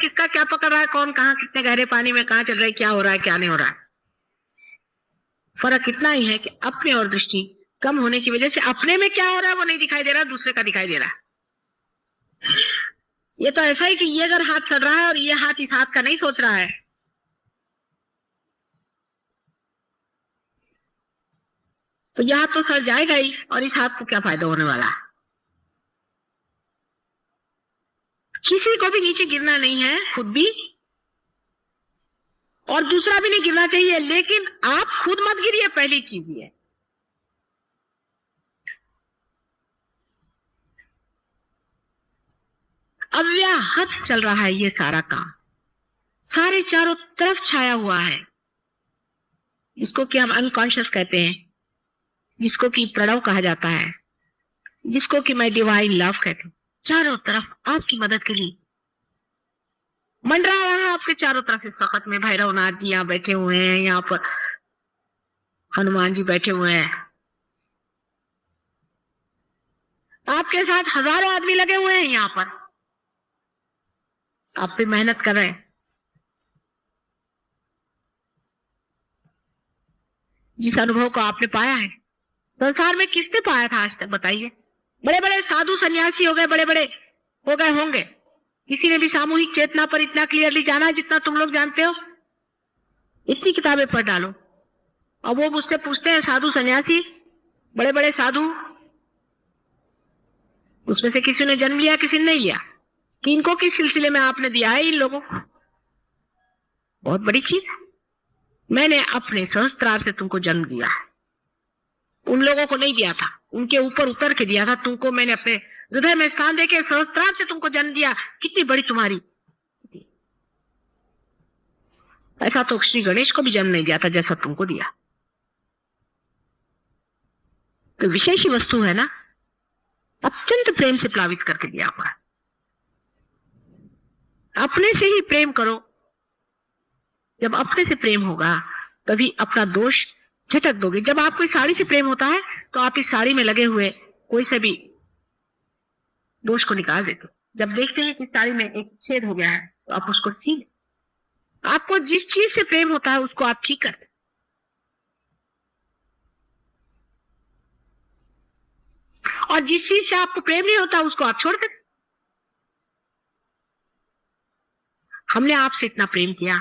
किसका क्या पकड़ रहा है, कौन कहाँ कितने गहरे पानी में कहाँ चल रहा है, क्या हो रहा है क्या नहीं हो रहा है। फर्क इतना ही है कि अपने और दृष्टि कम होने की वजह से अपने में क्या हो रहा है वो नहीं दिखाई दे रहा, दूसरे का दिखाई दे रहा है। ये तो ऐसा ही कि ये अगर हाथ चल रहा है और ये हाथ इस हाथ का नहीं सोच रहा है, तो यह हाथ तो सड़ जाएगा ही, और इस हाथ को क्या फायदा होने वाला है। किसी को भी नीचे गिरना नहीं है, खुद भी और दूसरा भी नहीं गिरना चाहिए, लेकिन आप खुद मत गिरिए, पहली चीज ये। अव्याहत चल रहा है ये सारा काम, सारे चारों तरफ छाया हुआ है, जिसको कि हम अनकॉन्शियस कहते हैं, जिसको कि प्रणव कहा जाता है, जिसको कि मैं डिवाइन लव कहती हूँ। चारों तरफ आपकी मदद के लिए मंडरा रहा है, आपके चारों तरफ। इस वक्त में भैरवनाथ जी यहाँ बैठे हुए हैं, यहाँ पर हनुमान जी बैठे हुए हैं, आपके साथ हजारों आदमी लगे हुए हैं यहाँ पर, आप भी मेहनत कर रहे हैं। जिस अनुभव को आपने पाया है, संसार में किसने पाया था आज तक, बताइए। बड़े बड़े साधु सन्यासी हो गए, बड़े बड़े हो गए होंगे, किसी ने भी सामूहिक चेतना पर इतना क्लियरली जाना जितना तुम लोग जानते हो। इतनी किताबें पढ़ डालो, और वो मुझसे पूछते हैं साधु सन्यासी, बड़े बड़े साधु, उसमें से किसी ने जन्म लिया किसी ने नहीं लिया, किनको किस सिलसिले में आपने दिया है इन लोगों को, बहुत बड़ी चीज है। मैंने अपने सहस्त्रार से तुमको जन्म दिया है, उन लोगों को नहीं दिया था, उनके ऊपर उतर के दिया था तुमको। मैंने अपने हृदय में स्थान देके सहस्त्रार से तुमको जन्म दिया। कितनी बड़ी तुम्हारी, ऐसा तो श्री गणेश को भी जन्म नहीं दिया था जैसा तुमको दिया। तो विशेष ही वस्तु है ना, अत्यंत प्रेम से प्लावित करके दिया हुआ है। अपने से ही प्रेम करो, जब अपने से प्रेम होगा तभी अपना दोष झटक दोगे। जब आपको इस साड़ी से प्रेम होता है तो आप इस साड़ी में लगे हुए कोई से भी दोष को निकाल देते हो। जब देखते हैं कि साड़ी में एक छेद हो गया है तो आप उसको सी, आपको जिस चीज से प्रेम होता है उसको आप ठीक करते, और जिस चीज से आपको प्रेम नहीं होता उसको आप छोड़ देते। हमने आपसे इतना प्रेम किया,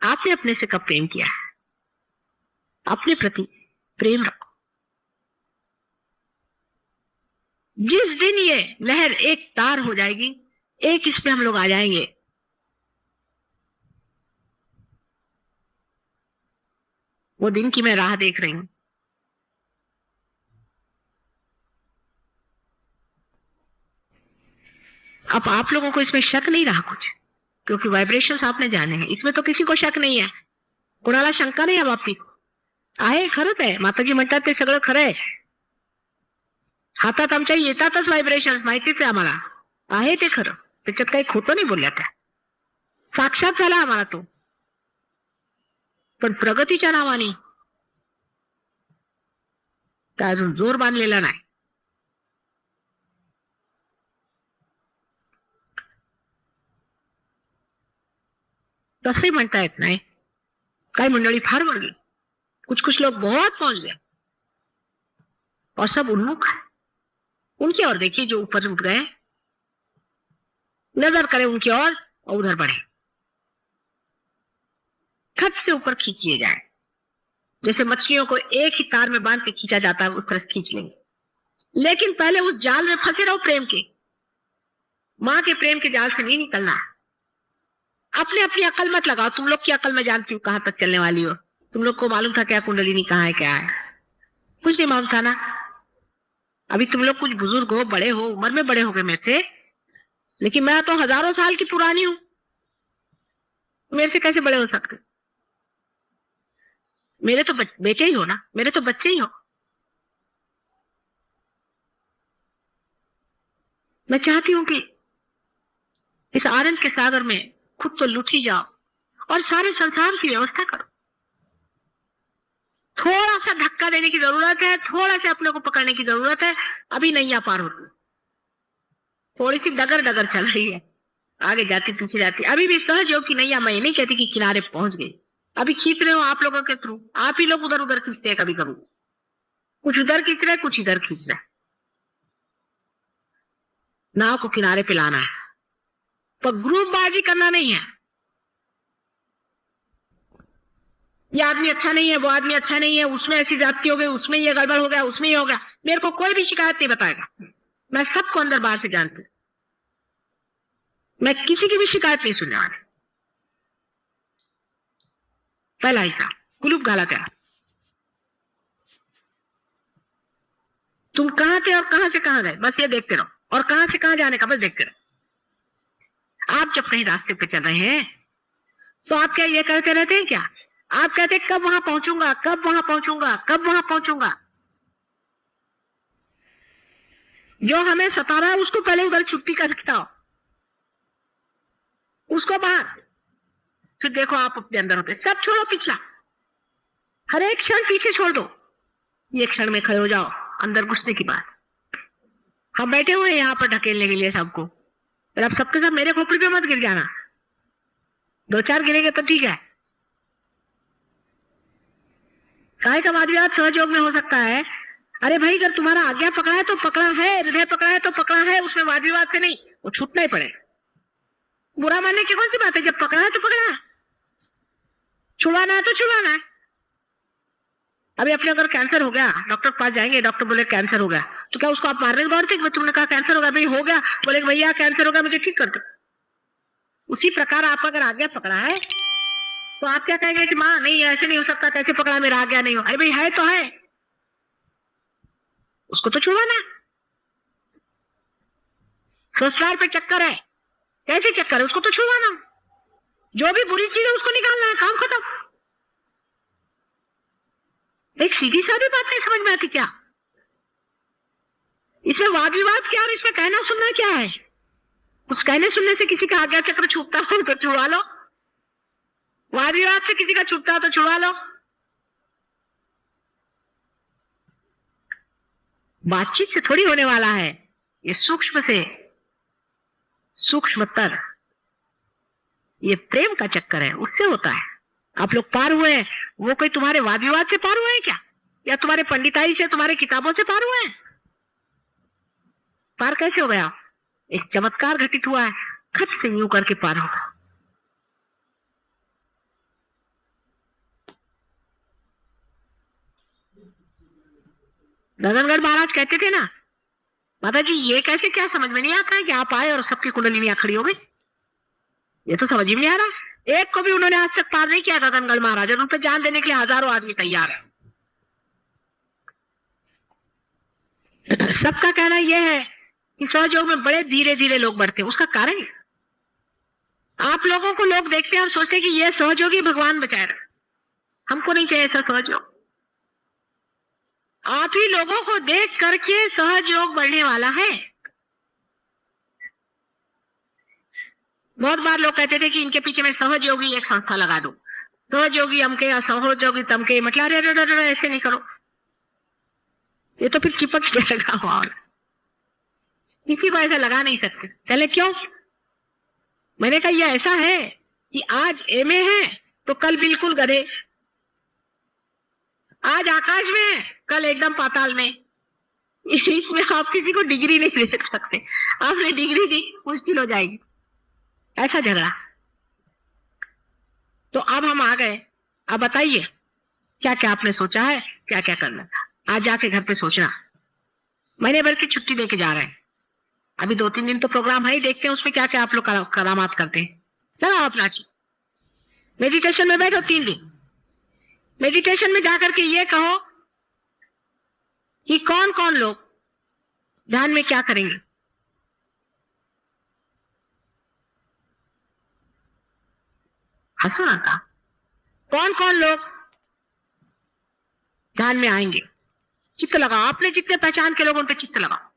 आपने अपने से कब प्रेम किया है? अपने प्रति प्रेम रखो। जिस दिन ये लहर एक तार हो जाएगी, एक इसमें हम लोग आ जाएंगे, वो दिन की मैं राह देख रही हूं। अब आप लोगों को इसमें शक नहीं रहा कुछ, क्योंकि वाइब्रेशंस आपने जाने हैं, इसमें तो किसी को शक नहीं है, कोणाला शंका नाही बाबतीत आहे। खरंच आहे, माताजी म्हणतात ते सगळं खरं आहे, हातात आमच्या येतातच व्हायब्रेशन्स, माहितीच आहे आम्हाला, आहे ते खरं, त्याच्यात काही खोटं नाही बोलल्या त्या, साक्षात झाला आम्हाला तो। पण प्रगतीच्या नावाने त्या अजून जोर बांधलेला नाही। तसंही म्हणता येत नाही, काही मंडळी फार बढ़ गई, कुछ कुछ लोग बहुत पहुंच गए और सब उन्मुख है। उनकी ओर देखिए जो ऊपर उठ गए, नजर करें उनकी ओर और उधर बढ़े, खत से ऊपर खींचिए जाए, जैसे मछलियों को एक ही तार में बांध के खींचा जाता है उस तरह से खींच लेंगे। लेकिन पहले उस जाल में फंसे रहो प्रेम के, मां के प्रेम के जाल से नहीं निकलना। अपने अपनी अकल मत लगाओ, तुम लोग की अकल में जानती हूँ कहां तक चलने वाली हो। तुम लोग को मालूम था क्या कुंडलिनी कहाँ है क्या है, कुछ नहीं मालूम था ना। अभी तुम लोग कुछ बुजुर्ग हो, बड़े हो, उम्र में बड़े हो गए मेरे से, लेकिन मैं तो हजारों साल की पुरानी हूं, मेरे से कैसे बड़े हो सकते? मेरे तो बेटे ही हो ना, मेरे तो बच्चे ही हो। मैं चाहती हूं कि इस आनंद के सागर में खुद तो लुट ही जाओ और सारे संसार की व्यवस्था करो। थोड़ा सा धक्का देने की जरूरत है, थोड़ा सा अपने को पकड़ने की जरूरत है, अभी नैया पार होती, थोड़ी सी डगर डगर चल रही है। आगे जाती पीछे जाती। अभी भी सहयोग की नैया, मैं नहीं कहती कि किनारे पहुंच गई, अभी खींच रहे हो आप लोगों के थ्रू। आप ही लोग उधर उधर खींचते हैं कभी कभी, कुछ उधर खींच रहे कुछ इधर खींच रहे। नाव को किनारे पे लाना है, पर ग्रुपबाजी करना नहीं है। ये आदमी अच्छा नहीं है, वो आदमी अच्छा नहीं है, उसमें ऐसी जाति हो गई, उसमें ये गड़बड़ हो गया, उसमें ये हो गया। मेरे को कोई भी शिकायत नहीं बताएगा, मैं सबको अंदर बाहर से जानती हूं, मैं किसी की भी शिकायत नहीं सुनने वाली। पहला हिस्सा कुलूप गाला क्या, तुम कहां थे और कहां से कहां गए, बस ये देखते रहो, और कहां से कहां जाने का बस देखते रहो। आप जब कहीं रास्ते पे चल रहे हैं तो आप क्या ये कहते रहते हैं क्या, आप कहते हैं कब वहां पहुंचूंगा, कब वहां पहुंचूंगा, कब वहां पहुंचूंगा। जो हमें सता रहा है उसको पहले उधर छुट्टी करके आओ, उसको बाहर, फिर देखो आप अपने अंदर होते। सब छोड़ो पिछला, हर एक क्षण पीछे छोड़ दो, ये क्षण में खड़े हो जाओ अंदर घुसने की बात। हम बैठे हुए हैं यहाँ पर ढकेलने के लिए सबको, पर अब सबके सब मेरे खोपड़ी पे मत गिर जाना, दो चार गिरेंगे तो ठीक है। काय का वाद विवाद सहयोग में हो सकता है। अरे भाई अगर तुम्हारा आज्ञा पकड़ा है तो पकड़ा है, हृदय पकड़ा है तो पकड़ा है, उसमें वाद विवाद से नहीं, वो छूटना ही पड़े। बुरा मानने की कौन सी बात है, जब पकड़ा है तो पकड़ा है, छुड़वाना है तो छुड़वाना है। अभी अपने अगर कैंसर हो गया, डॉक्टर के पास जाएंगे, डॉक्टर बोले कैंसर हो गया, तो क्या उसको आप मारने के दौड़ते कि तुमने कहा कैंसर हो गया, भाई हो गया, बोले भैया कैंसर हो गया मुझे ठीक कर दो। उसी प्रकार आप अगर आज्ञा पकड़ा है तो आप क्या कहेंगे कि माँ नहीं ऐसे नहीं हो सकता, कैसे पकड़ा, मेरा आज्ञा नहीं हो। अरे भाई है तो है, उसको तो छुड़वाना। ससुराल पे चक्कर है, कैसे चक्कर है, उसको तो छुड़वाना। जो भी बुरी चीज है उसको निकालना है, काम खत्म। एक सीधी सादी बात नहीं समझ में आती क्या, इसमें वाद विवाद क्या और इसमें कहना सुनना क्या है। उस कहने सुनने से किसी का आज्ञा चक्र छूटता हो तो छुड़वा लो, वाद विवाद से किसी का छूटता हो तो छुड़वा लो। बातचीत से थोड़ी होने वाला है, ये सूक्ष्म से सूक्ष्मतर, ये प्रेम का चक्कर है, उससे होता है। आप लोग पार हुए हैं, वो कोई तुम्हारे वाद विवाद से पार हुए हैं क्या, या तुम्हारे पंडिताई से, तुम्हारे किताबों से पार हुए हैं। पार कैसे हो गया, एक चमत्कार घटित हुआ है, खत से यूं करके पार होगा। गगनगढ़ महाराज कहते थे ना, माता जी ये कैसे, क्या समझ में नहीं आता है कि आप आए और सबकी कुंडलिनियां खड़ी हो गई, ये तो समझ ही नहीं आ रहा। एक को भी उन्होंने आज तक पार नहीं किया गगनगढ़ महाराज, और उन पर जान देने के लिए हजारों आदमी तैयार है। सबका कहना यह है कि सहयोग में बड़े धीरे धीरे लोग बढ़ते हैं। उसका कारण आप लोगों को लोग देखते हैं और सोचते हैं कि ये सहयोगी भगवान बचाए रहे, हमको नहीं चाहिए ऐसा सहयोग। आप ही लोगों को देख करके सहयोग बढ़ने वाला है। बहुत बार लोग कहते थे कि इनके पीछे में सहयोगी एक संस्था लगा दो, सहयोगी अमके या सहयोगी तमके, मतलब अरे ऐसे नहीं करो, ये तो फिर चिपक जाएगा और किसी को ऐसा लगा नहीं सकते। पहले क्यों, मैंने कहा यह ऐसा है कि आज एमए है तो कल बिल्कुल गधे, आज आकाश में है कल एकदम पाताल में। इसमें आप किसी को डिग्री नहीं दे सकते, आपने डिग्री दी मुश्किल हो जाएगी, ऐसा झगड़ा। तो अब हम आ गए, अब बताइए क्या क्या आपने सोचा है, क्या क्या करना था। आज जाके घर पे सोचना, महीने भर की छुट्टी देके जा रहे हैं, अभी 2-3 दिन तो प्रोग्राम है ही, देखते हैं उसमें क्या क्या आप लोग करामात करते हैं। चलो आप नाची, मेडिटेशन में बैठो 3 दिन, मेडिटेशन में जाकर के ये कहो कि कौन कौन लोग ध्यान में क्या करेंगे। हंसो ना था, कौन कौन लोग ध्यान में आएंगे, चित्त लगाओ, आपने जितने पहचान के लोगों पे चित्त लगाओ,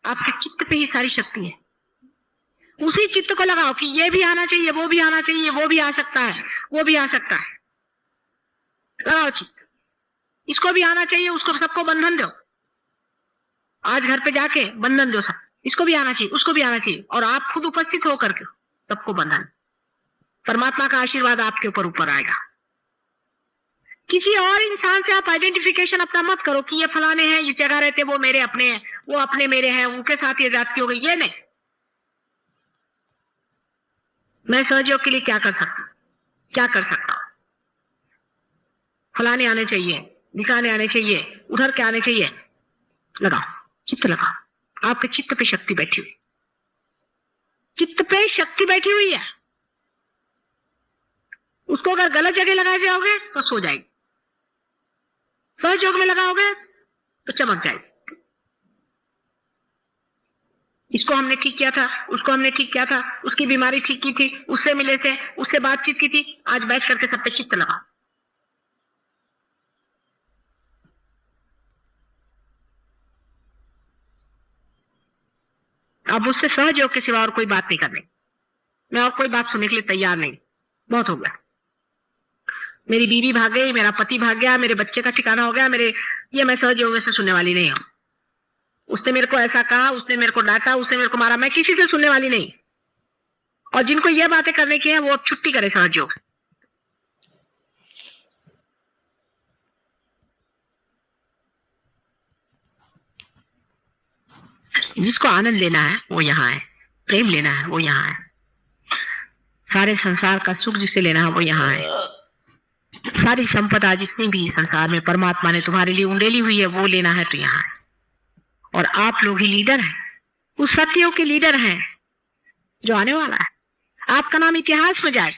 आपके चित्त पे ही सारी शक्ति है। उसी चित्त को लगाओ कि ये भी आना चाहिए, वो भी आना चाहिए, वो भी आ सकता है, वो भी आ सकता है, लगाओ चित्त, इसको भी आना चाहिए, उसको सबको बंधन दो। आज घर पे जाके बंधन दो सब, इसको भी आना चाहिए, उसको भी आना चाहिए, और आप खुद उपस्थित होकर के सबको बंधन, परमात्मा का आशीर्वाद आपके ऊपर आएगा। किसी और इंसान से आप आइडेंटिफिकेशन अपना मत करो कि ये फलाने हैं, ये जगह रहते, वो मेरे अपने हैं, वो अपने मेरे हैं, उनके साथ ये जाति हो गई, ये नहीं। मैं सहयोग के लिए क्या कर सकता हूं? फलाने आने चाहिए, दिखाने आने चाहिए, उधर के आने चाहिए। लगाओ, चित्त लगाओ। आपके चित्त पे शक्ति बैठी हुई, चित्त पे शक्ति बैठी हुई है। उसको अगर गलत जगह लगाए जाओगे तो सो जाएगी, सहयोग में लगाओगे तो चमक जाएगी। इसको हमने ठीक किया था, उसको हमने ठीक किया था, उसकी बीमारी ठीक की थी, उससे मिले थे, उससे बातचीत की थी, आज बैठ करके सब पे चित्त लगाओ। अब उससे सहयोग के सिवा और कोई बात नहीं करनी। मैं और कोई बात सुनने के लिए तैयार नहीं, बहुत हो गया। मेरी बीवी भाग गई, मेरा पति भाग गया, मेरे बच्चे का ठिकाना हो गया, ये मैं सहयोग से सुनने वाली नहीं हूं। उसने मेरे को ऐसा कहा, उसने मेरे को डांटा, उसने मेरे को मारा, मैं किसी से सुनने वाली नहीं। और जिनको ये बातें करने की है वो अब छुट्टी करे सहयोग। जिसको आनंद लेना है वो यहाँ है, प्रेम लेना है वो यहाँ है, सारे संसार का सुख जिसे लेना है वो यहाँ है, सारी संपदा जितनी भी संसार में परमात्मा ने तुम्हारे लिए उंडेली हुई है वो लेना है तो यहाँ है। और आप लोग ही लीडर हैं, उस सत्यों के लीडर हैं जो आने वाला है। आपका नाम इतिहास में जाए।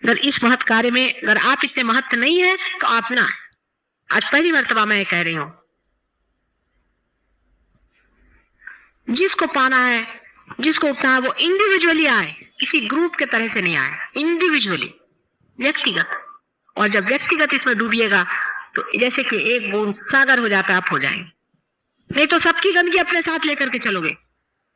अगर इस महत् कार्य में अगर आप इतने महत्व नहीं है तो आप ना, आज पहली मर्तबा मैं कह रही हूं, जिसको पाना है, जिसको उठना है वो इंडिविजुअली आए, किसी ग्रुप के तरह से नहीं आए, इंडिविजुअली, व्यक्तिगत। और जब व्यक्तिगत इसमें डूबिएगा तो जैसे कि एक बूंद सागर हो जाता है, आप हो जाएंगे। नहीं तो सबकी गंदगी अपने साथ लेकर के चलोगे।